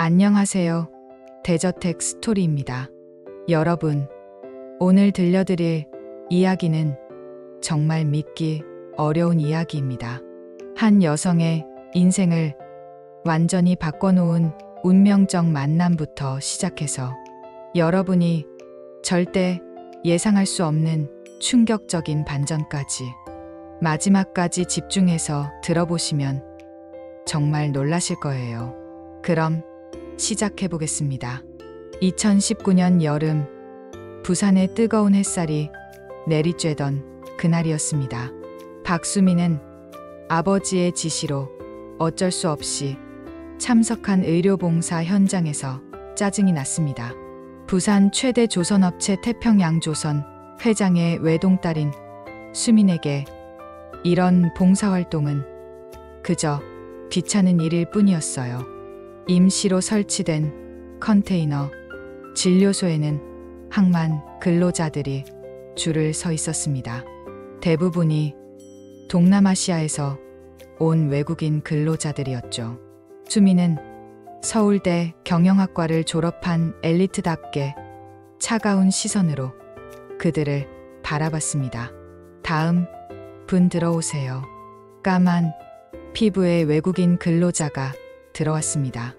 안녕하세요. 대저택 스토리입니다. 여러분, 오늘 들려드릴 이야기는 정말 믿기 어려운 이야기입니다. 한 여성의 인생을 완전히 바꿔놓은 운명적 만남부터 시작해서 여러분이 절대 예상할 수 없는 충격적인 반전까지 마지막까지 집중해서 들어보시면 정말 놀라실 거예요. 그럼 시작해보겠습니다. 2019년 여름, 부산의 뜨거운 햇살이 내리쬐던 그날이었습니다. 박수미는 아버지의 지시로 어쩔 수 없이 참석한 의료봉사 현장에서 짜증이 났습니다. 부산 최대 조선업체 태평양조선 회장의 외동딸인 수민에게 이런 봉사활동은 그저 귀찮은 일일 뿐이었어요. 임시로 설치된 컨테이너 진료소에는 항만 근로자들이 줄을 서 있었습니다. 대부분이 동남아시아에서 온 외국인 근로자들이었죠. 수미는 서울대 경영학과를 졸업한 엘리트답게 차가운 시선으로 그들을 바라봤습니다. 다음 분 들어오세요. 까만 피부의 외국인 근로자가 들어왔습니다.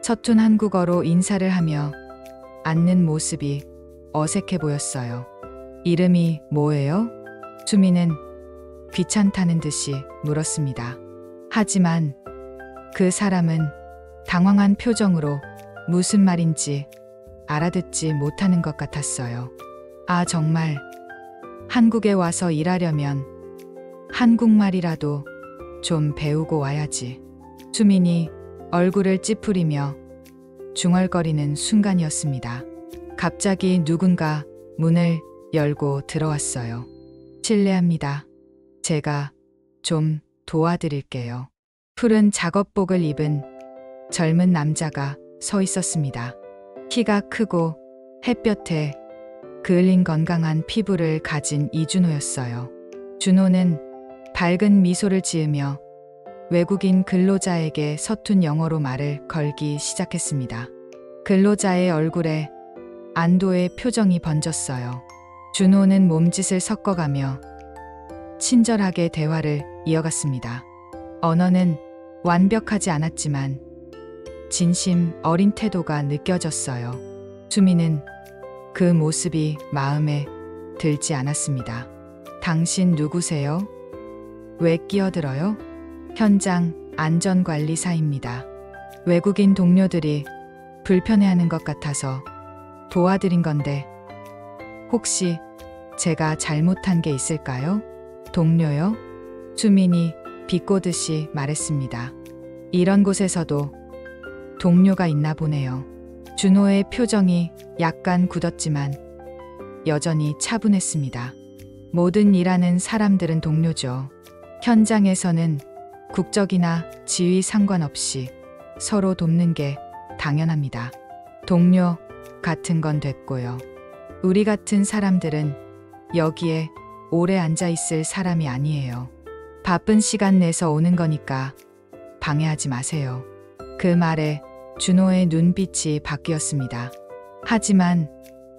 서툰 한국어로 인사를 하며 앉는 모습이 어색해 보였어요. 이름이 뭐예요? 수미는 귀찮다는 듯이 물었습니다. 하지만 그 사람은 당황한 표정으로 무슨 말인지 알아듣지 못하는 것 같았어요. 아, 정말 한국에 와서 일하려면 한국말이라도 좀 배우고 와야지. 수민이 얼굴을 찌푸리며 중얼거리는 순간이었습니다. 갑자기 누군가 문을 열고 들어왔어요. 실례합니다. 제가 좀 도와드릴게요. 푸른 작업복을 입은 젊은 남자가 서 있었습니다. 키가 크고 햇볕에 그을린 건강한 피부를 가진 이준호였어요. 준호는 밝은 미소를 지으며 외국인 근로자에게 서툰 영어로 말을 걸기 시작했습니다. 근로자의 얼굴에 안도의 표정이 번졌어요. 준호는 몸짓을 섞어가며 친절하게 대화를 이어갔습니다. 언어는 완벽하지 않았지만 진심 어린 태도가 느껴졌어요. 수미는 그 모습이 마음에 들지 않았습니다. 당신 누구세요? 왜 끼어들어요? 현장 안전관리사입니다. 외국인 동료들이 불편해하는 것 같아서 도와드린 건데 혹시 제가 잘못한 게 있을까요? 동료요? 수민이 비꼬듯이 말했습니다. 이런 곳에서도 동료가 있나 보네요. 준호의 표정이 약간 굳었지만 여전히 차분했습니다. 모든 일하는 사람들은 동료죠. 현장에서는 국적이나 지위 상관없이 서로 돕는 게 당연합니다. 동료 같은 건 됐고요. 우리 같은 사람들은 여기에 오래 앉아 있을 사람이 아니에요. 바쁜 시간 내서 오는 거니까 방해하지 마세요. 그 말에 준호의 눈빛이 바뀌었습니다. 하지만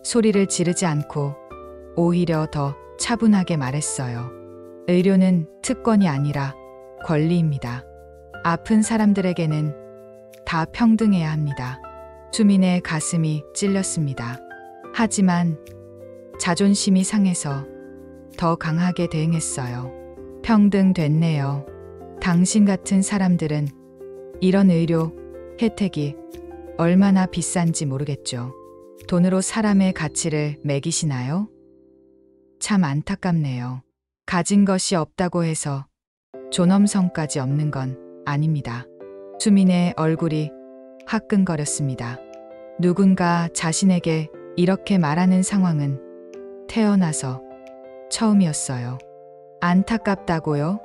소리를 지르지 않고 오히려 더 차분하게 말했어요. 의료는 특권이 아니라 권리입니다. 아픈 사람들에게는 다 평등해야 합니다. 수민의 가슴이 찔렸습니다. 하지만 자존심이 상해서 더 강하게 대응했어요. 평등 됐네요. 당신 같은 사람들은 이런 의료 혜택이 얼마나 비싼지 모르겠죠. 돈으로 사람의 가치를 매기시나요? 참 안타깝네요. 가진 것이 없다고 해서 존엄성까지 없는 건 아닙니다. 수민의 얼굴이 화끈거렸습니다. 누군가 자신에게 이렇게 말하는 상황은 태어나서 처음이었어요. 안타깝다고요?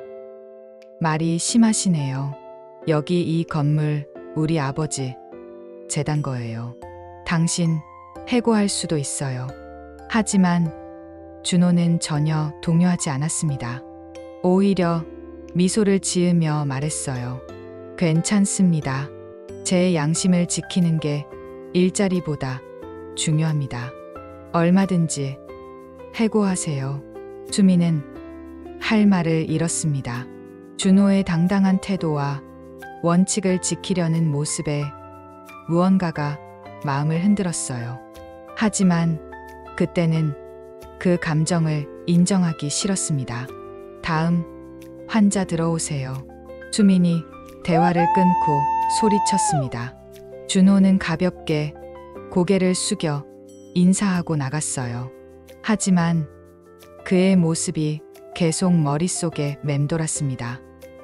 말이 심하시네요. 여기 이 건물 우리 아버지 재단 거예요. 당신 해고할 수도 있어요. 하지만 준호는 전혀 동요하지 않았습니다. 오히려 미소를 지으며 말했어요. 괜찮습니다. 제 양심을 지키는 게 일자리보다 중요합니다. 얼마든지 해고하세요. 수미는 할 말을 잃었습니다. 준호의 당당한 태도와 원칙을 지키려는 모습에 무언가가 마음을 흔들었어요. 하지만 그때는 그 감정을 인정하기 싫었습니다. 다음 환자 들어오세요. 수민이 대화를 끊고 소리쳤습니다. 준호는 가볍게 고개를 숙여 인사하고 나갔어요. 하지만 그의 모습이 계속 머릿속에 맴돌았습니다.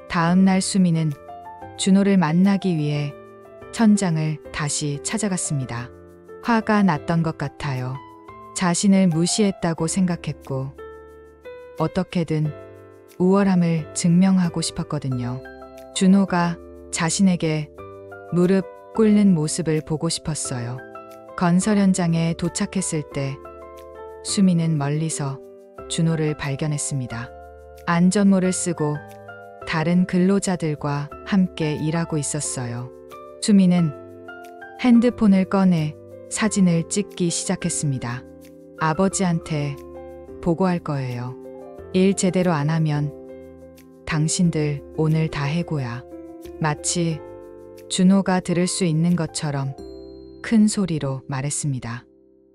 다음 날 수민은 준호를 만나기 위해 천장을 다시 찾아갔습니다. 화가 났던 것 같아요. 자신을 무시했다고 생각했고 어떻게든 우월함을 증명하고 싶었거든요. 준호가 자신에게 무릎 꿇는 모습을 보고 싶었어요. 건설 현장에 도착했을 때 수미는 멀리서 준호를 발견했습니다. 안전모를 쓰고 다른 근로자들과 함께 일하고 있었어요. 수미는 핸드폰을 꺼내 사진을 찍기 시작했습니다. 아버지한테 보고할 거예요. 일 제대로 안 하면 당신들 오늘 다 해고야. 마치 준호가 들을 수 있는 것처럼 큰 소리로 말했습니다.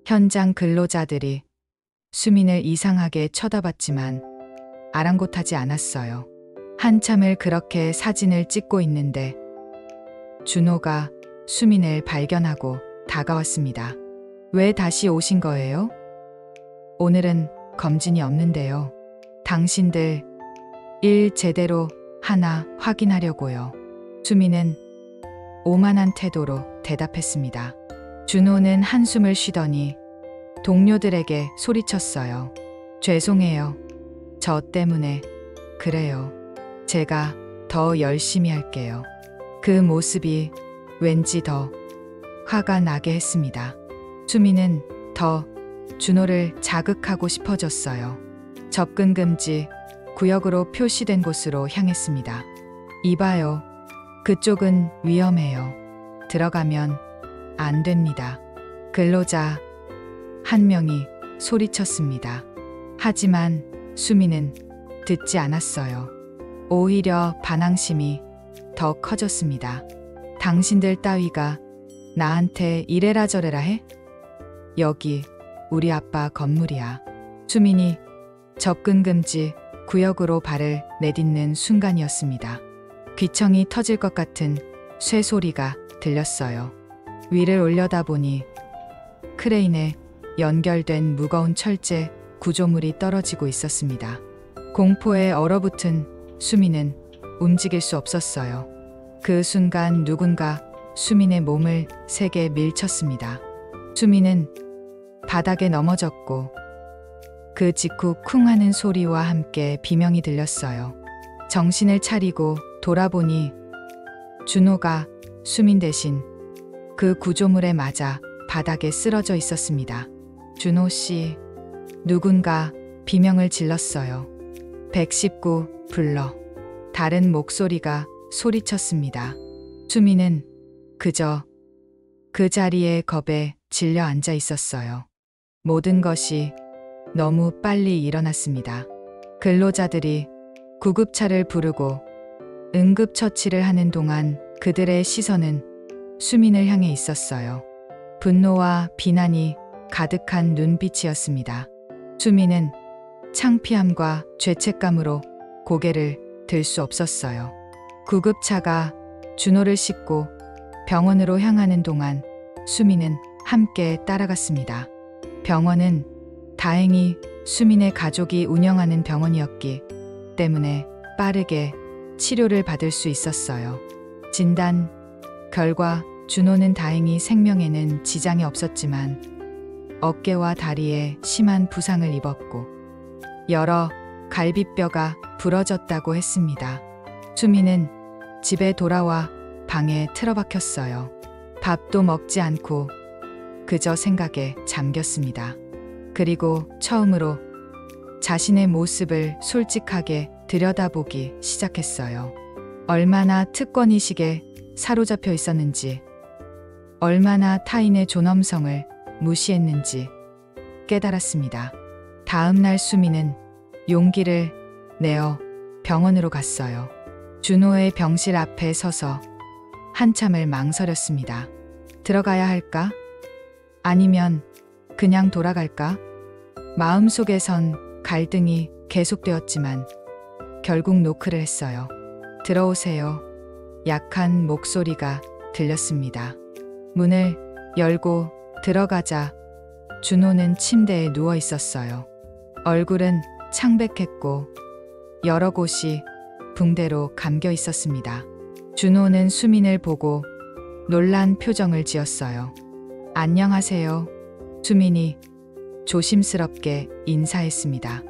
현장 근로자들이 수민을 이상하게 쳐다봤지만 아랑곳하지 않았어요. 한참을 그렇게 사진을 찍고 있는데 준호가 수민을 발견하고 다가왔습니다. 왜 다시 오신 거예요? 오늘은 검진이 없는데요. 당신들 일 제대로 하나 확인하려고요. 수민은 오만한 태도로 대답했습니다. 준호는 한숨을 쉬더니 동료들에게 소리쳤어요. 죄송해요. 저 때문에 그래요. 제가 더 열심히 할게요. 그 모습이 왠지 더 화가 나게 했습니다. 수미는 더 준호를 자극하고 싶어졌어요. 접근 금지 구역으로 표시된 곳으로 향했습니다. 이봐요. 그쪽은 위험해요. 들어가면 안 됩니다. 근로자 한 명이 소리쳤습니다. 하지만 수미는 듣지 않았어요. 오히려 반항심이 더 커졌습니다. 당신들 따위가 나한테 이래라 저래라 해? 여기 우리 아빠 건물이야. 수민이 접근 금지 구역으로 발을 내딛는 순간이었습니다. 귀청이 터질 것 같은 쇠소리가 들렸어요. 위를 올려다보니 크레인에 연결된 무거운 철제 구조물이 떨어지고 있었습니다. 공포에 얼어붙은 수민은 움직일 수 없었어요. 그 순간 누군가 수민의 몸을 세게 밀쳤습니다. 수민은 바닥에 넘어졌고 그 직후 쿵 하는 소리와 함께 비명이 들렸어요. 정신을 차리고 돌아보니 준호가 수민 대신 그 구조물에 맞아 바닥에 쓰러져 있었습니다. 준호 씨, 누군가 비명을 질렀어요. 119 불러. 다른 목소리가 소리쳤습니다. 수민은 그저 그 자리에 겁에 질려 앉아 있었어요. 모든 것이 너무 빨리 일어났습니다. 근로자들이 구급차를 부르고 응급처치를 하는 동안 그들의 시선은 수민을 향해 있었어요. 분노와 비난이 가득한 눈빛이었습니다. 수민은 창피함과 죄책감으로 고개를 들 수 없었어요. 구급차가 준호를 싣고 병원으로 향하는 동안 수민은 함께 따라갔습니다. 병원은 다행히 수민의 가족이 운영하는 병원이었기 때문에 빠르게 치료를 받을 수 있었어요. 진단 결과 준호는 다행히 생명에는 지장이 없었지만 어깨와 다리에 심한 부상을 입었고 여러 갈비뼈가 부러졌다고 했습니다. 수민은 집에 돌아와 방에 틀어박혔어요. 밥도 먹지 않고 그저 생각에 잠겼습니다. 그리고 처음으로 자신의 모습을 솔직하게 들여다보기 시작했어요. 얼마나 특권의식에 사로잡혀 있었는지, 얼마나 타인의 존엄성을 무시했는지 깨달았습니다. 다음 날 수미는 용기를 내어 병원으로 갔어요. 준호의 병실 앞에 서서 한참을 망설였습니다. 들어가야 할까? 아니면 그냥 돌아갈까? 마음속에선 갈등이 계속되었지만 결국 노크를 했어요. 들어오세요. 약한 목소리가 들렸습니다. 문을 열고 들어가자 준호는 침대에 누워 있었어요. 얼굴은 창백했고 여러 곳이 붕대로 감겨 있었습니다. 준호는 수민을 보고 놀란 표정을 지었어요. 안녕하세요. 수민이 조심스럽게 인사했습니다.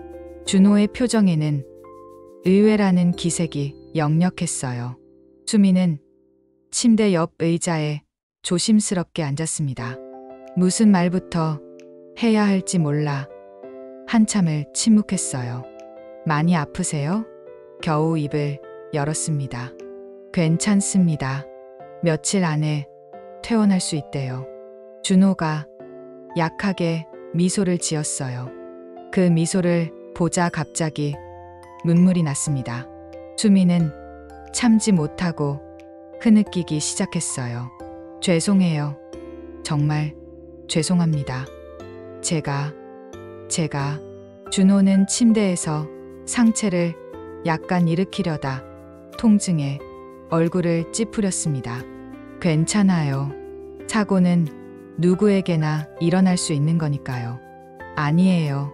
준호의 표정에는 의외라는 기색이 역력했어요. 수민은 침대 옆 의자에 조심스럽게 앉았습니다. 무슨 말부터 해야 할지 몰라 한참을 침묵했어요. 많이 아프세요? 겨우 입을 열었습니다. 괜찮습니다. 며칠 안에 퇴원할 수 있대요. 준호가 약하게 미소를 지었어요. 그 미소를 보자 갑자기 눈물이 났습니다. 수미는 참지 못하고 흐느끼기 시작했어요. 죄송해요. 정말 죄송합니다. 제가 준호는 침대에서 상체를 약간 일으키려다 통증에 얼굴을 찌푸렸습니다. 괜찮아요. 사고는 누구에게나 일어날 수 있는 거니까요. 아니에요.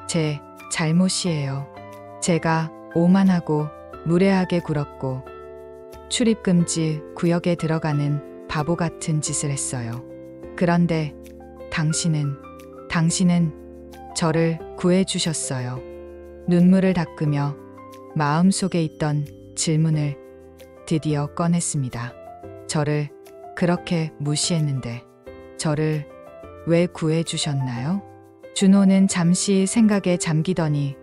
제 잘못이에요. 제가 오만하고 무례하게 굴었고 출입금지 구역에 들어가는 바보 같은 짓을 했어요. 그런데 당신은 저를 구해주셨어요. 눈물을 닦으며 마음속에 있던 질문을 드디어 꺼냈습니다. 저를 그렇게 무시했는데 저를 왜 구해주셨나요? 준호는 잠시 생각에 잠기더니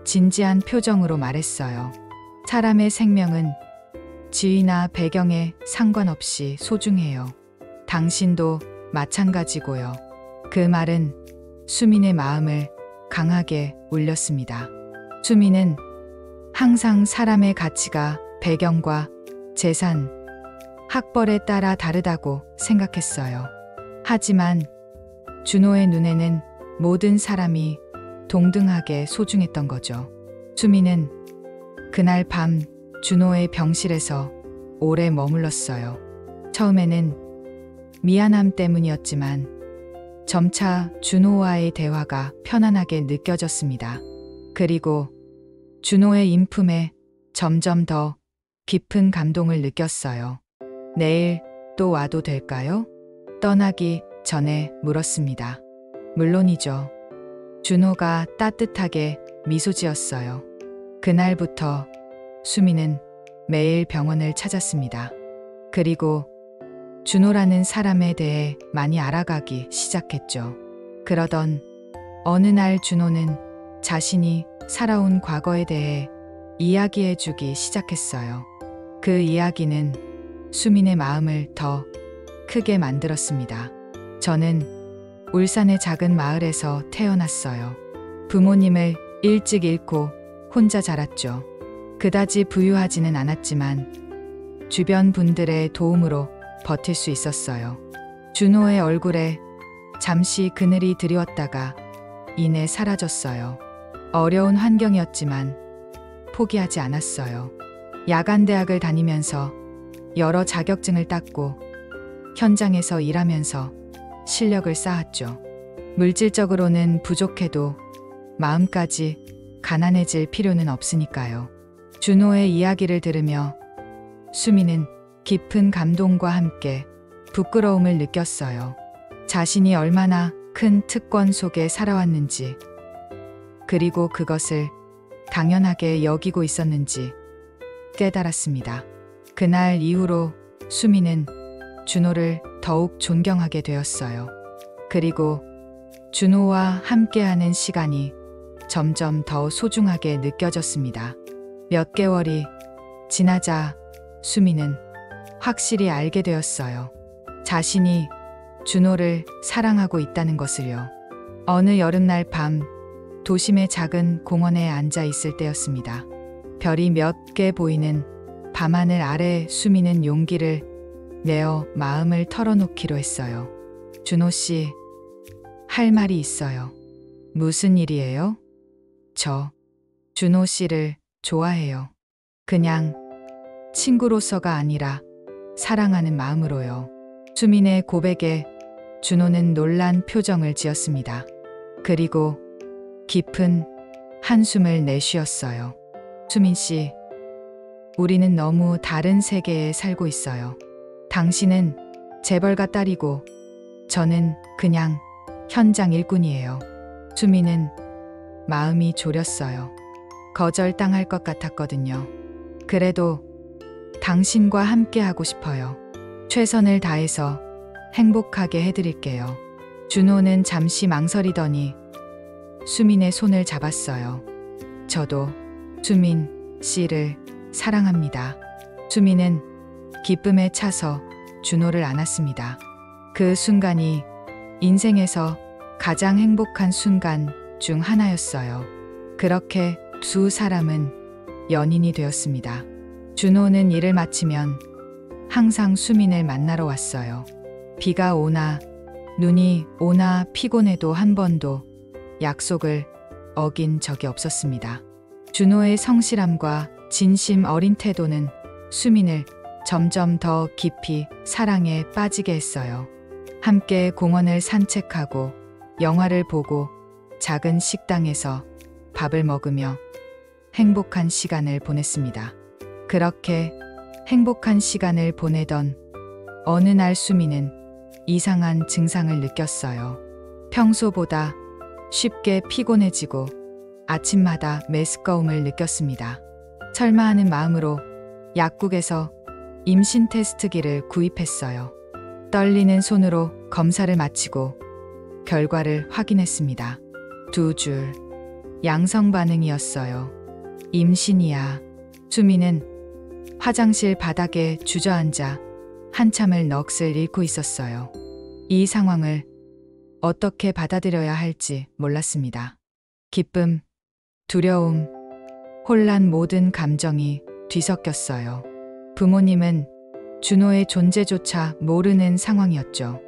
진지한 표정으로 말했어요. 사람의 생명은 지위나 배경에 상관없이 소중해요. 당신도 마찬가지고요. 그 말은 수민의 마음을 강하게 울렸습니다. 수민은 항상 사람의 가치가 배경과 재산, 학벌에 따라 다르다고 생각했어요. 하지만 준호의 눈에는 모든 사람이 동등하게 소중했던 거죠. 수민은 그날 밤 준호의 병실에서 오래 머물렀어요. 처음에는 미안함 때문이었지만 점차 준호와의 대화가 편안하게 느껴졌습니다. 그리고 준호의 인품에 점점 더 깊은 감동을 느꼈어요. 내일 또 와도 될까요? 떠나기 전에 물었습니다. 물론이죠. 준호가 따뜻하게 미소 지었어요. 그날부터 수미는 매일 병원을 찾았습니다. 그리고 준호라는 사람에 대해 많이 알아가기 시작했죠. 그러던 어느 날 준호는 자신이 살아온 과거에 대해 이야기해주기 시작했어요. 그 이야기는 수민의 마음을 더 크게 만들었습니다. 저는 울산의 작은 마을에서 태어났어요. 부모님을 일찍 잃고 혼자 자랐죠. 그다지 부유하지는 않았지만 주변 분들의 도움으로 버틸 수 있었어요. 준호의 얼굴에 잠시 그늘이 드리웠다가 이내 사라졌어요. 어려운 환경이었지만 포기하지 않았어요. 야간 대학을 다니면서 여러 자격증을 땄고 현장에서 일하면서 실력을 쌓았죠. 물질적으로는 부족해도 마음까지 가난해질 필요는 없으니까요. 준호의 이야기를 들으며 수미는 깊은 감동과 함께 부끄러움을 느꼈어요. 자신이 얼마나 큰 특권 속에 살아왔는지, 그리고 그것을 당연하게 여기고 있었는지 깨달았습니다. 그날 이후로 수미는 준호를 더욱 존경하게 되었어요. 그리고 준호와 함께하는 시간이 점점 더 소중하게 느껴졌습니다. 몇 개월이 지나자 수미는 확실히 알게 되었어요. 자신이 준호를 사랑하고 있다는 것을요. 어느 여름날 밤 도심의 작은 공원에 앉아 있을 때였습니다. 별이 몇 개 보이는 밤하늘 아래 수미는 용기를 내어 마음을 털어놓기로 했어요. 준호 씨, 할 말이 있어요. 무슨 일이에요? 저 준호 씨를 좋아해요. 그냥 친구로서가 아니라 사랑하는 마음으로요. 수민의 고백에 준호는 놀란 표정을 지었습니다. 그리고 깊은 한숨을 내쉬었어요. 수민 씨, 우리는 너무 다른 세계에 살고 있어요. 당신은 재벌가 딸이고 저는 그냥 현장 일꾼이에요. 수민은 마음이 졸였어요. 거절당할 것 같았거든요. 그래도 당신과 함께 하고 싶어요. 최선을 다해서 행복하게 해드릴게요. 준호는 잠시 망설이더니 수민의 손을 잡았어요. 저도 수민 씨를 사랑합니다. 수민은 기쁨에 차서 준호를 안았습니다. 그 순간이 인생에서 가장 행복한 순간 중 하나였어요. 그렇게 두 사람은 연인이 되었습니다. 준호는 일을 마치면 항상 수민을 만나러 왔어요. 비가 오나 눈이 오나 피곤해도 한 번도 약속을 어긴 적이 없었습니다. 준호의 성실함과 진심 어린 태도는 수민을 점점 더 깊이 사랑에 빠지게 했어요. 함께 공원을 산책하고 영화를 보고 작은 식당에서 밥을 먹으며 행복한 시간을 보냈습니다. 그렇게 행복한 시간을 보내던 어느 날 수민은 이상한 증상을 느꼈어요. 평소보다 쉽게 피곤해지고 아침마다 메스꺼움을 느꼈습니다. 설마 하는 마음으로 약국에서 임신 테스트기를 구입했어요. 떨리는 손으로 검사를 마치고 결과를 확인했습니다. 2줄 양성 반응이었어요. 임신이야. 수민은 화장실 바닥에 주저앉아 한참을 넋을 잃고 있었어요. 이 상황을 어떻게 받아들여야 할지 몰랐습니다. 기쁨, 두려움, 혼란 모든 감정이 뒤섞였어요. 부모님은 준호의 존재조차 모르는 상황이었죠.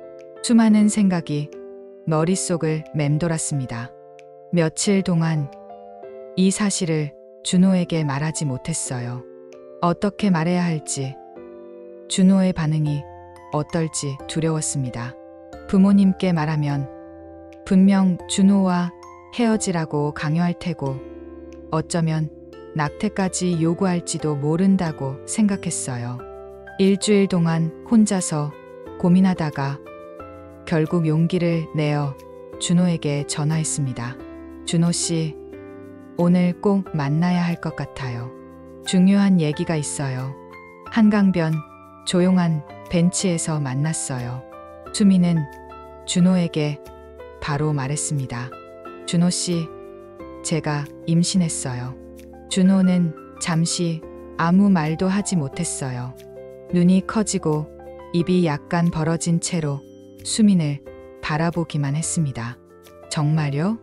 수많은 생각이 머릿속을 맴돌았습니다. 며칠 동안 이 사실을 준호에게 말하지 못했어요. 어떻게 말해야 할지, 준호의 반응이 어떨지 두려웠습니다. 부모님께 말하면 분명 준호와 헤어지라고 강요할 테고 어쩌면 낙태까지 요구할지도 모른다고 생각했어요. 일주일 동안 혼자서 고민하다가 결국 용기를 내어 준호에게 전화했습니다. 준호 씨, 오늘 꼭 만나야 할 것 같아요. 중요한 얘기가 있어요. 한강변 조용한 벤치에서 만났어요. 수민은 준호에게 바로 말했습니다. 준호 씨, 제가 임신했어요. 준호는 잠시 아무 말도 하지 못했어요. 눈이 커지고 입이 약간 벌어진 채로 수민을 바라보기만 했습니다. 정말요?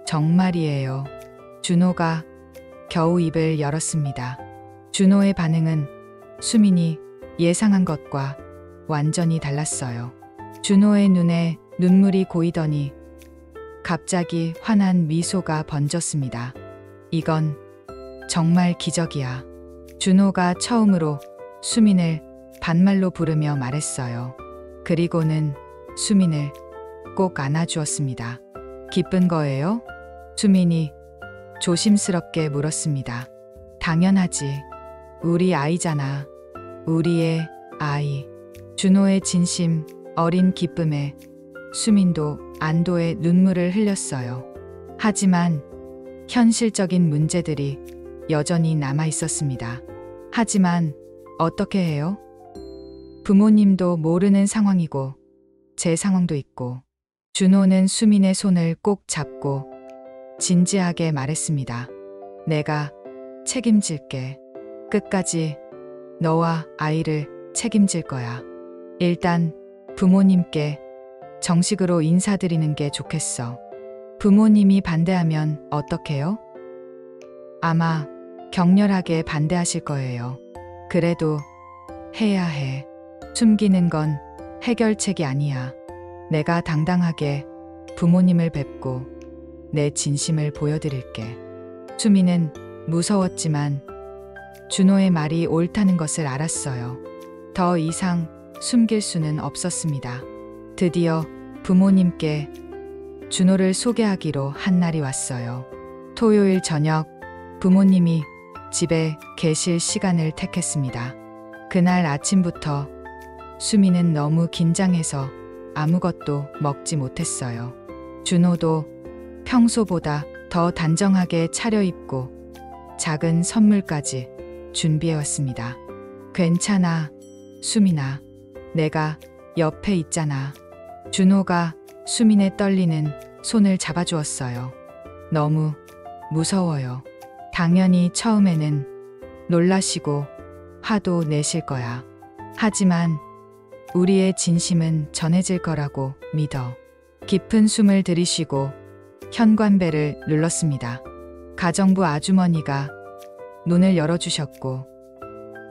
정말이에요. 준호가 겨우 입을 열었습니다. 준호의 반응은 수민이 예상한 것과 완전히 달랐어요. 준호의 눈에 눈물이 고이더니 갑자기 환한 미소가 번졌습니다. 이건 정말 기적이야. 준호가 처음으로 수민을 반말로 부르며 말했어요. 그리고는 수민을 꼭 안아주었습니다. 기쁜 거예요? 수민이 조심스럽게 물었습니다. 당연하지. 우리 아이잖아. 우리의 아이. 준호의 진심 어린 기쁨에 수민도 안도의 눈물을 흘렸어요. 하지만 현실적인 문제들이 여전히 남아 있었습니다. 하지만 어떻게 해요? 부모님도 모르는 상황이고 제 상황도 있고. 준호는 수민의 손을 꼭 잡고 진지하게 말했습니다. 내가 책임질게. 끝까지 너와 아이를 책임질 거야. 일단 부모님께 정식으로 인사드리는 게 좋겠어. 부모님이 반대하면 어떡해요? 아마 격렬하게 반대하실 거예요. 그래도 해야 해. 숨기는 건 해결책이 아니야. 내가 당당하게 부모님을 뵙고 내 진심을 보여드릴게. 수미는 무서웠지만 준호의 말이 옳다는 것을 알았어요. 더 이상 숨길 수는 없었습니다. 드디어 부모님께 준호를 소개하기로 한 날이 왔어요. 토요일 저녁 부모님이 집에 계실 시간을 택했습니다. 그날 아침부터 수미는 너무 긴장해서 아무것도 먹지 못했어요. 준호도 평소보다 더 단정하게 차려입고 작은 선물까지 준비해왔습니다. 괜찮아, 수민아. 내가 옆에 있잖아. 준호가 수민의 떨리는 손을 잡아주었어요. 너무 무서워요. 당연히 처음에는 놀라시고 화도 내실 거야. 하지만 우리의 진심은 전해질 거라고 믿어. 깊은 숨을 들이쉬고 현관벨을 눌렀습니다. 가정부 아주머니가 문을 열어주셨고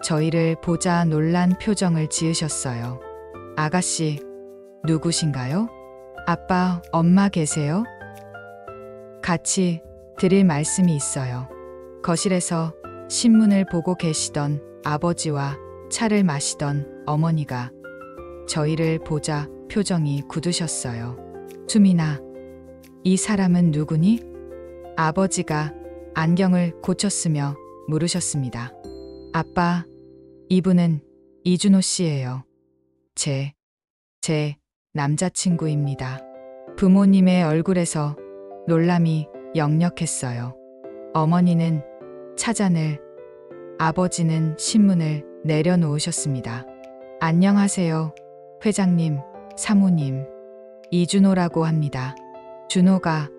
저희를 보자 놀란 표정을 지으셨어요. 아가씨, 누구신가요? 아빠, 엄마 계세요? 같이 드릴 말씀이 있어요. 거실에서 신문을 보고 계시던 아버지와 차를 마시던 어머니가 저희를 보자 표정이 굳으셨어요. 수민아, 이 사람은 누구니? 아버지가 안경을 고쳤으며 물으셨습니다. 아빠, 이분은 이준호 씨예요. 제 남자친구입니다. 부모님의 얼굴에서 놀람이 역력했어요. 어머니는 차잔을, 아버지는 신문을 내려놓으셨습니다. 안녕하세요, 회장님, 사모님. 이준호라고 합니다. 준호가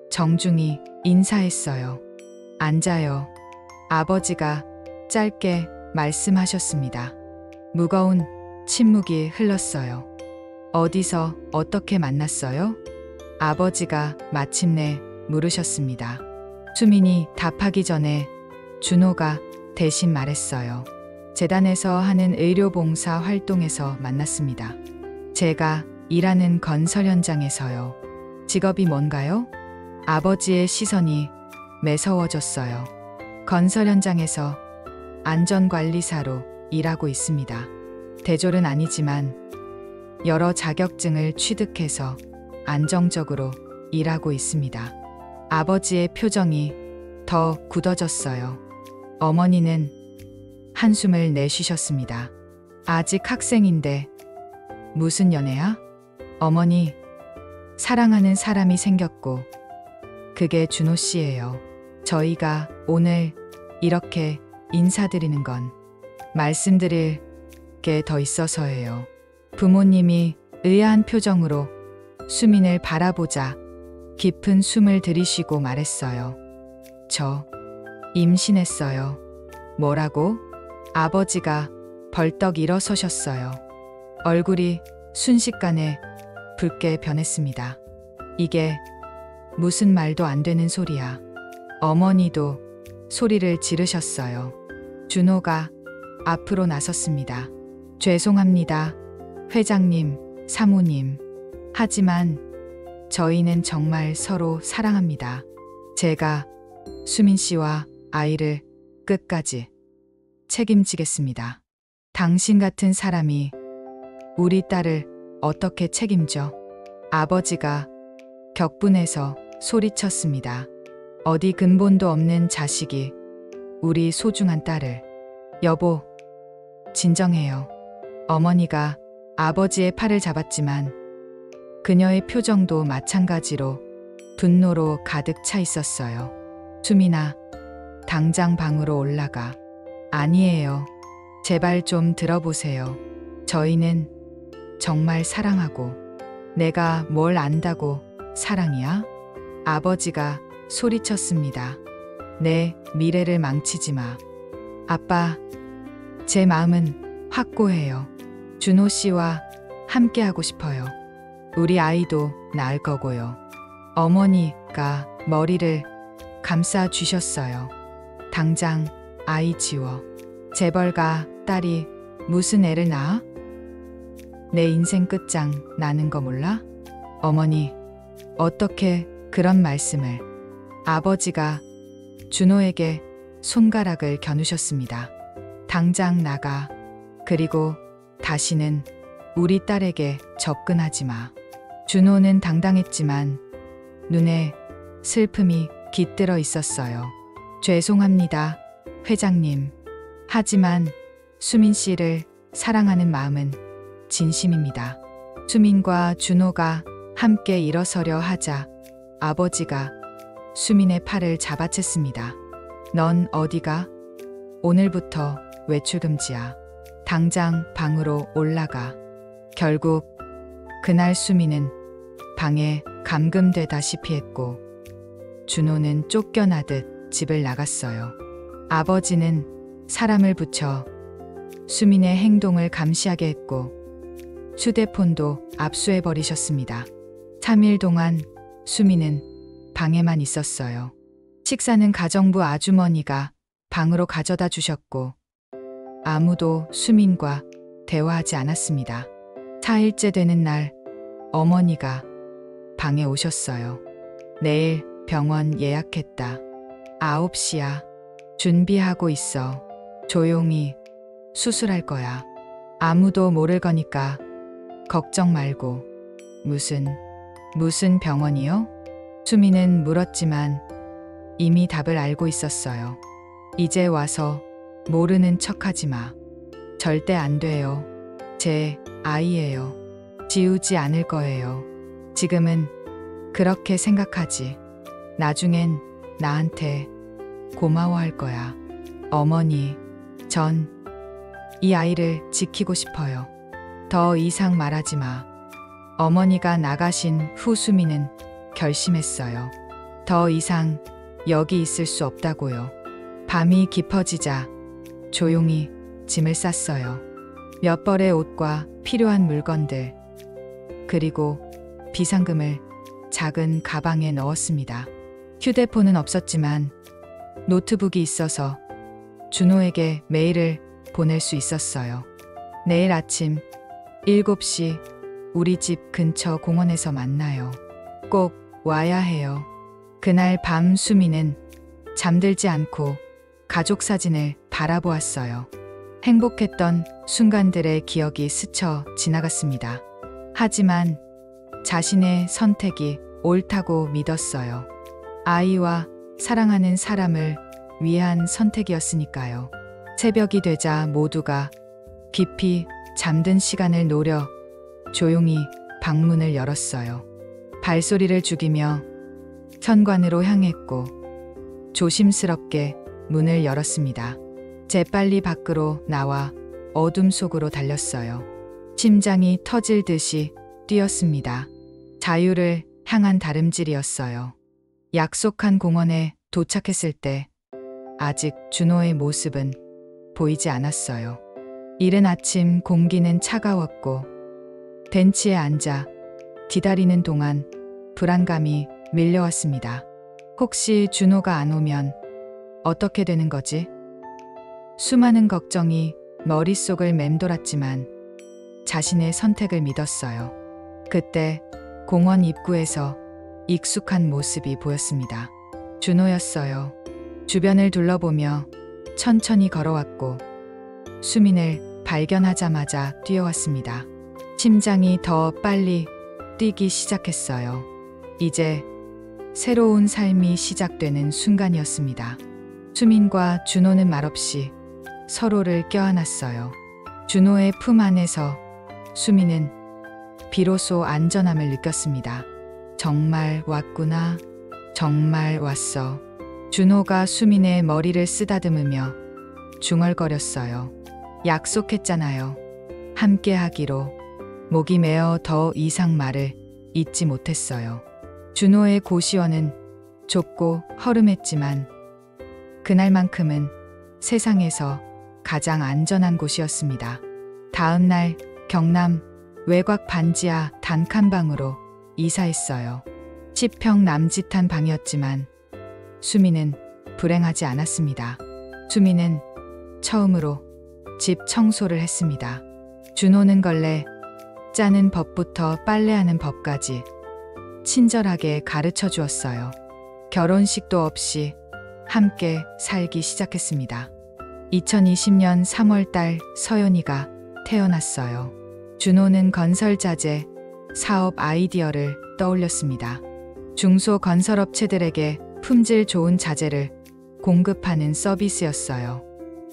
정중히 인사했어요. 앉아요. 아버지가 짧게 말씀하셨습니다. 무거운 침묵이 흘렀어요. 어디서 어떻게 만났어요? 아버지가 마침내 물으셨습니다. 수민이 답하기 전에 준호가 대신 말했어요. 재단에서 하는 의료봉사 활동에서 만났습니다. 제가 일하는 건설 현장에서요. 직업이 뭔가요? 아버지의 시선이 매서워졌어요. 건설 현장에서 안전관리사로 일하고 있습니다. 대졸은 아니지만 여러 자격증을 취득해서 안정적으로 일하고 있습니다. 아버지의 표정이 더 굳어졌어요. 어머니는 한숨을 내쉬셨습니다. 아직 학생인데 무슨 연애야? 어머니, 사랑하는 사람이 생겼고 그게 준호 씨예요. 저희가 오늘 이렇게 인사드리는 건 말씀드릴 게 더 있어서예요. 부모님이 의아한 표정으로 수민을 바라보자 깊은 숨을 들이쉬고 말했어요. 저 임신했어요. 뭐라고? 아버지가 벌떡 일어서셨어요. 얼굴이 순식간에 붉게 변했습니다. 이게 무슨 말도 안 되는 소리야. 어머니도 소리를 지르셨어요. 준호가 앞으로 나섰습니다. 죄송합니다. 회장님, 사모님. 하지만 저희는 정말 서로 사랑합니다. 제가 수민 씨와 아이를 끝까지 책임지겠습니다. 당신 같은 사람이 우리 딸을 어떻게 책임져? 아버지가 격분해서 소리쳤습니다. 어디 근본도 없는 자식이 우리 소중한 딸을. 여보, 진정해요. 어머니가 아버지의 팔을 잡았지만 그녀의 표정도 마찬가지로 분노로 가득 차 있었어요. 수민아, 당장 방으로 올라가. 아니에요. 제발 좀 들어보세요. 저희는 정말 사랑하고. 내가 뭘 안다고 사랑이야? 아버지가 소리쳤습니다. 내 미래를 망치지 마. 아빠, 제 마음은 확고해요. 준호 씨와 함께 하고 싶어요. 우리 아이도 낳을 거고요. 어머니가 머리를 감싸 주셨어요. 당장 아이 지워. 재벌가 딸이 무슨 애를 낳아? 내 인생 끝장 나는 거 몰라? 어머니, 어떻게 그런 말씀을. 아버지가 준호에게 손가락을 겨누셨습니다. 당장 나가. 그리고 다시는 우리 딸에게 접근하지 마. 준호는 당당했지만 눈에 슬픔이 깃들어 있었어요. 죄송합니다, 회장님. 하지만 수민 씨를 사랑하는 마음은 진심입니다. 수민과 준호가 함께 일어서려 하자 아버지가 수민의 팔을 잡아챘습니다. 넌 어디가? 오늘부터 외출 금지야. 당장 방으로 올라가. 결국 그날 수민은 방에 감금되다시피 했고 준호는 쫓겨나듯 집을 나갔어요. 아버지는 사람을 붙여 수민의 행동을 감시하게 했고 휴대폰도 압수해버리셨습니다. 3일 동안 수민은 방에만 있었어요. 식사는 가정부 아주머니가 방으로 가져다 주셨고 아무도 수민과 대화하지 않았습니다. 4일째 되는 날 어머니가 방에 오셨어요. 내일 병원 예약했다. 9시야. 준비하고 있어. 조용히 수술할 거야. 아무도 모를 거니까 걱정 말고. 무슨 병원이요? 수민은 물었지만 이미 답을 알고 있었어요. 이제 와서 모르는 척하지 마. 절대 안 돼요. 제 아이예요. 지우지 않을 거예요. 지금은 그렇게 생각하지. 나중엔 나한테 고마워할 거야. 어머니, 전 이 아이를 지키고 싶어요. 더 이상 말하지 마. 어머니가 나가신 후 수민은 결심했어요. 더 이상 여기 있을 수 없다고요. 밤이 깊어지자 조용히 짐을 쌌어요. 몇 벌의 옷과 필요한 물건들, 그리고 비상금을 작은 가방에 넣었습니다. 휴대폰은 없었지만 노트북이 있어서 준호에게 메일을 보낼 수 있었어요. 내일 아침 7시 우리 집 근처 공원에서 만나요. 꼭 와야 해요. 그날 밤 수민은 잠들지 않고 가족 사진을 바라보았어요. 행복했던 순간들의 기억이 스쳐 지나갔습니다. 하지만 자신의 선택이 옳다고 믿었어요. 아이와 사랑하는 사람을 위한 선택이었으니까요. 새벽이 되자 모두가 깊이 잠든 시간을 노려 조용히 방문을 열었어요. 발소리를 죽이며 현관으로 향했고 조심스럽게 문을 열었습니다. 재빨리 밖으로 나와 어둠 속으로 달렸어요. 심장이 터질 듯이 뛰었습니다. 자유를 향한 다름질이었어요. 약속한 공원에 도착했을 때 아직 준호의 모습은 보이지 않았어요. 이른 아침 공기는 차가웠고 벤치에 앉아 기다리는 동안 불안감이 밀려왔습니다. 혹시 준호가 안 오면 어떻게 되는 거지? 수많은 걱정이 머릿속을 맴돌았지만 자신의 선택을 믿었어요. 그때 공원 입구에서 익숙한 모습이 보였습니다. 준호였어요. 주변을 둘러보며 천천히 걸어왔고 수민을 발견하자마자 뛰어왔습니다. 심장이 더 빨리 뛰기 시작했어요. 이제 새로운 삶이 시작되는 순간이었습니다. 수민과 준호는 말없이 서로를 껴안았어요. 준호의 품 안에서 수민은 비로소 안전함을 느꼈습니다. 정말 왔구나. 정말 왔어. 준호가 수민의 머리를 쓰다듬으며 중얼거렸어요. 약속했잖아요. 함께 하기로. 목이 메어 더 이상 말을 잇지 못했어요. 준호의 고시원은 좁고 허름했지만 그날만큼은 세상에서 가장 안전한 곳이었습니다. 다음 날 경남 외곽 반지하 단칸방으로 이사했어요. 10평 남짓한 방이었지만 수미는 불행하지 않았습니다. 수미는 처음으로 집 청소를 했습니다. 준호는 걸레 짜는 법부터 빨래하는 법까지 친절하게 가르쳐 주었어요. 결혼식도 없이 함께 살기 시작했습니다. 2020년 3월 달 서연이가 태어났어요. 준호는 건설 자재, 사업 아이디어를 떠올렸습니다. 중소건설업체들에게 품질 좋은 자재를 공급하는 서비스였어요.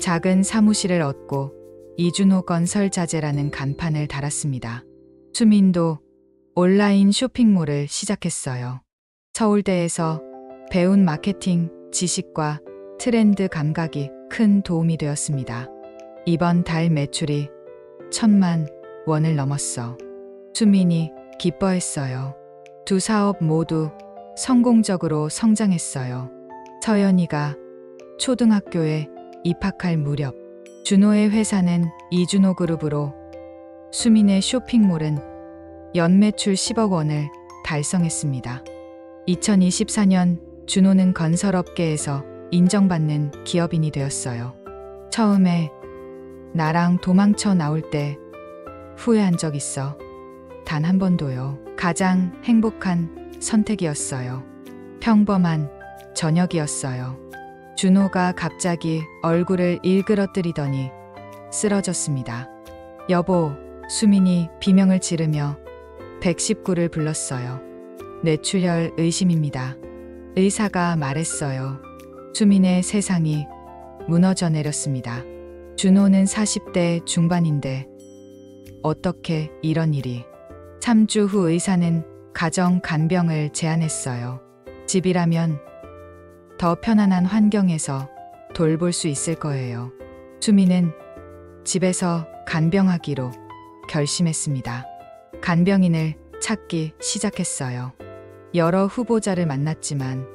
작은 사무실을 얻고 이준호 건설자재라는 간판을 달았습니다. 수민도 온라인 쇼핑몰을 시작했어요. 서울대에서 배운 마케팅 지식과 트렌드 감각이 큰 도움이 되었습니다. 이번 달 매출이 1,000만 원을 넘었어. 수민이 기뻐했어요. 두 사업 모두 성공적으로 성장했어요. 서연이가 초등학교에 입학할 무렵 준호의 회사는 이준호 그룹으로 수민의 쇼핑몰은 연매출 10억 원을 달성했습니다. 2024년 준호는 건설업계에서 인정받는 기업인이 되었어요. 처음에 나랑 도망쳐 나올 때 후회한 적 있어. 단 한 번도요. 가장 행복한 선택이었어요. 평범한 저녁이었어요. 준호가 갑자기 얼굴을 일그러뜨리더니 쓰러졌습니다. 여보, 수민이 비명을 지르며 119를 불렀어요. 뇌출혈 의심입니다. 의사가 말했어요. 수민의 세상이 무너져 내렸습니다. 준호는 40대 중반인데 어떻게 이런 일이. 3주 후 의사는 가정 간병을 제안했어요. 집이라면 더 편안한 환경에서 돌볼 수 있을 거예요. 수민은 집에서 간병하기로 결심했습니다. 간병인을 찾기 시작했어요. 여러 후보자를 만났지만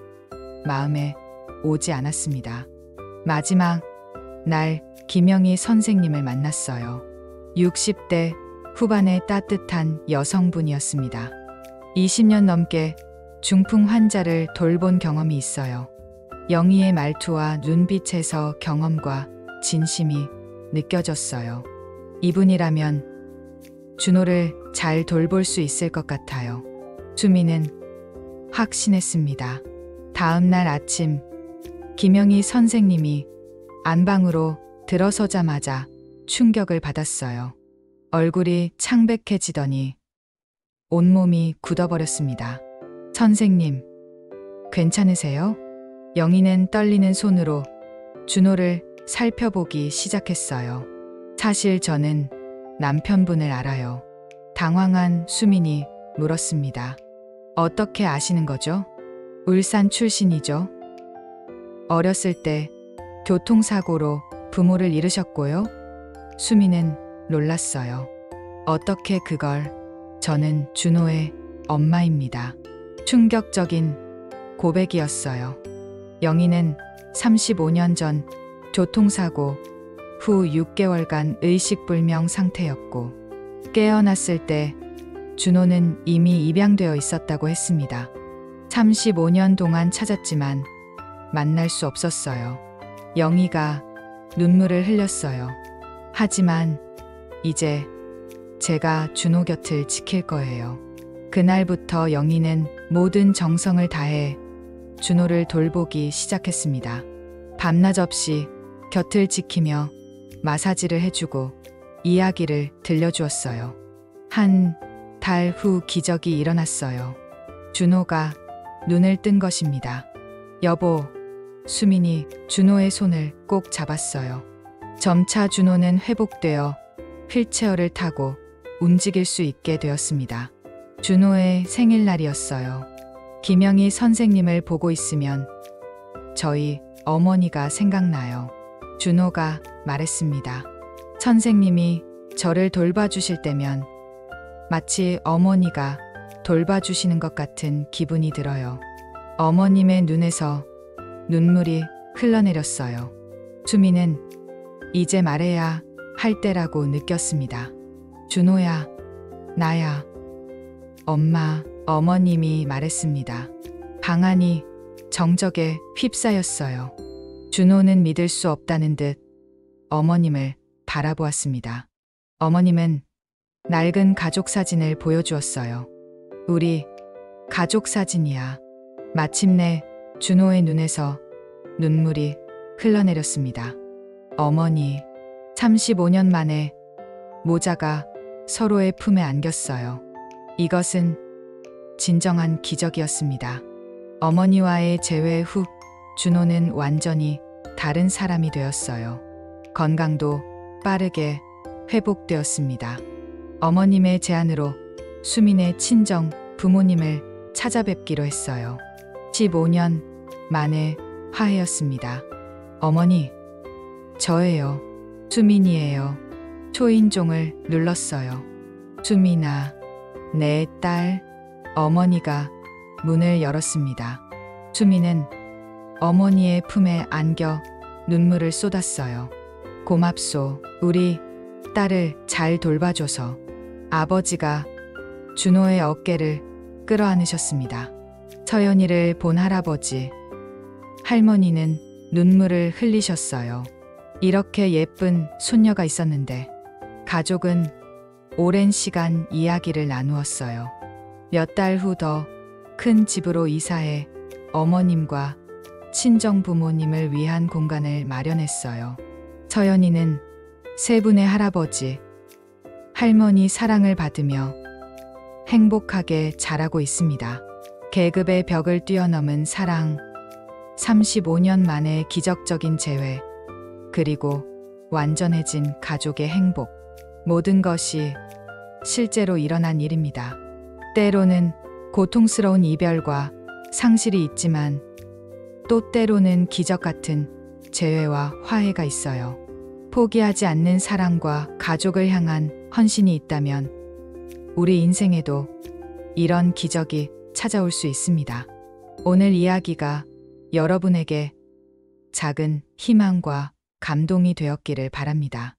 마음에 오지 않았습니다. 마지막 날 김영희 선생님을 만났어요. 60대 후반의 따뜻한 여성분이었습니다. 20년 넘게 중풍 환자를 돌본 경험이 있어요. 영희의 말투와 눈빛에서 경험과 진심이 느껴졌어요. 이분이라면 준호를 잘 돌볼 수 있을 것 같아요. 수미는 확신했습니다. 다음 날 아침 김영희 선생님이 안방으로 들어서자마자 충격을 받았어요. 얼굴이 창백해지더니 온몸이 굳어버렸습니다. 선생님, 괜찮으세요? 영희는 떨리는 손으로 준호를 살펴보기 시작했어요. 사실 저는 남편분을 알아요. 당황한 수민이 물었습니다. 어떻게 아시는 거죠? 울산 출신이죠. 어렸을 때 교통사고로 부모를 잃으셨고요. 수민은 놀랐어요. 어떻게 그걸? 저는 준호의 엄마입니다. 충격적인 고백이었어요. 영희는 35년 전 교통사고 후 6개월간 의식불명 상태였고 깨어났을 때 준호는 이미 입양되어 있었다고 했습니다. 35년 동안 찾았지만 만날 수 없었어요. 영희가 눈물을 흘렸어요. 하지만 이제 제가 준호 곁을 지킬 거예요. 그날부터 영희는 모든 정성을 다해 준호를 돌보기 시작했습니다. 밤낮 없이 곁을 지키며 마사지를 해주고 이야기를 들려주었어요. 한 달 후 기적이 일어났어요. 준호가 눈을 뜬 것입니다. 여보, 수민이 준호의 손을 꼭 잡았어요. 점차 준호는 회복되어 휠체어를 타고 움직일 수 있게 되었습니다. 준호의 생일날이었어요. 김영희 선생님을 보고 있으면 저희 어머니가 생각나요. 준호가 말했습니다. 선생님이 저를 돌봐주실 때면 마치 어머니가 돌봐주시는 것 같은 기분이 들어요. 어머님의 눈에서 눈물이 흘러내렸어요. 수미는 이제 말해야 할 때라고 느꼈습니다. 준호야, 나야. 엄마, 어머님이 말했습니다. 방 안이 정적에 휩싸였어요. 준호는 믿을 수 없다는 듯 어머님을 바라보았습니다. 어머님은 낡은 가족 사진을 보여주었어요. 우리 가족 사진이야. 마침내 준호의 눈에서 눈물이 흘러내렸습니다. 어머니, 35년 만에 모자가 서로의 품에 안겼어요. 이것은 진정한 기적이었습니다. 어머니와의 재회 후 준호는 완전히 다른 사람이 되었어요. 건강도 빠르게 회복되었습니다. 어머님의 제안으로 수민의 친정 부모님을 찾아뵙기로 했어요. 15년 만에 화해였습니다. 어머니, 저예요. 수민이에요. 초인종을 눌렀어요. 수민아, 내 딸. 어머니가 문을 열었습니다. 수민은 어머니의 품에 안겨 눈물을 쏟았어요. 고맙소. 우리 딸을 잘 돌봐줘서. 아버지가 준호의 어깨를 끌어안으셨습니다. 서연이를 본 할아버지, 할머니는 눈물을 흘리셨어요. 이렇게 예쁜 손녀가 있었는데 가족은 오랜 시간 이야기를 나누었어요. 몇 달 후 더 큰 집으로 이사해 어머님과 친정 부모님을 위한 공간을 마련했어요. 서연이는 세 분의 할아버지, 할머니 사랑을 받으며 행복하게 자라고 있습니다. 계급의 벽을 뛰어넘은 사랑, 35년 만에 기적적인 재회, 그리고 완전해진 가족의 행복. 모든 것이 실제로 일어난 일입니다. 때로는 고통스러운 이별과 상실이 있지만 또 때로는 기적 같은 재회와 화해가 있어요. 포기하지 않는 사랑과 가족을 향한 헌신이 있다면 우리 인생에도 이런 기적이 찾아올 수 있습니다. 오늘 이야기가 여러분에게 작은 희망과 감동이 되었기를 바랍니다.